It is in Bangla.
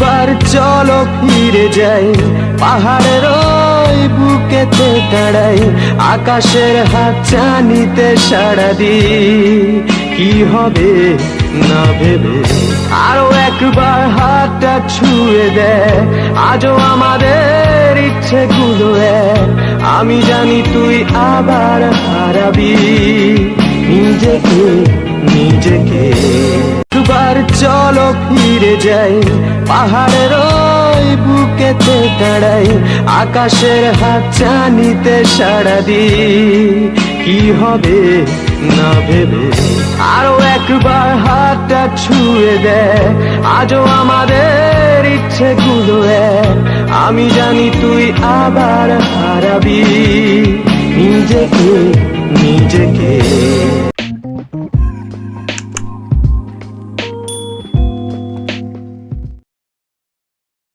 একবার চলো ফিরে যাই, পাহাড়ের ওই বুকেতে দাঁড়াই, আকাশের হাত চানিতে সাড়া দিই। কি হবে না ভেবে আরো একবার হাতটা ছুঁয়ে দেয়, আজও আমাদের ইচ্ছেগুলো এক। আমি জানি তুই আবার হারাবি নিজেকে নিজেকে। একবার চলো ফিরে যাই, পাহাড়ের ওই বুকেতে দাঁড়াই, আকাশের হাত চানিতে সাড়া দিই। কি হবে না ভেবে আরো একবার হাতটা ছুঁয়ে দেয়, আজও আমাদের ইচ্ছেগুলো এক। আমি জানি তুই আবার হারাবি নিজেকে নিজেকে।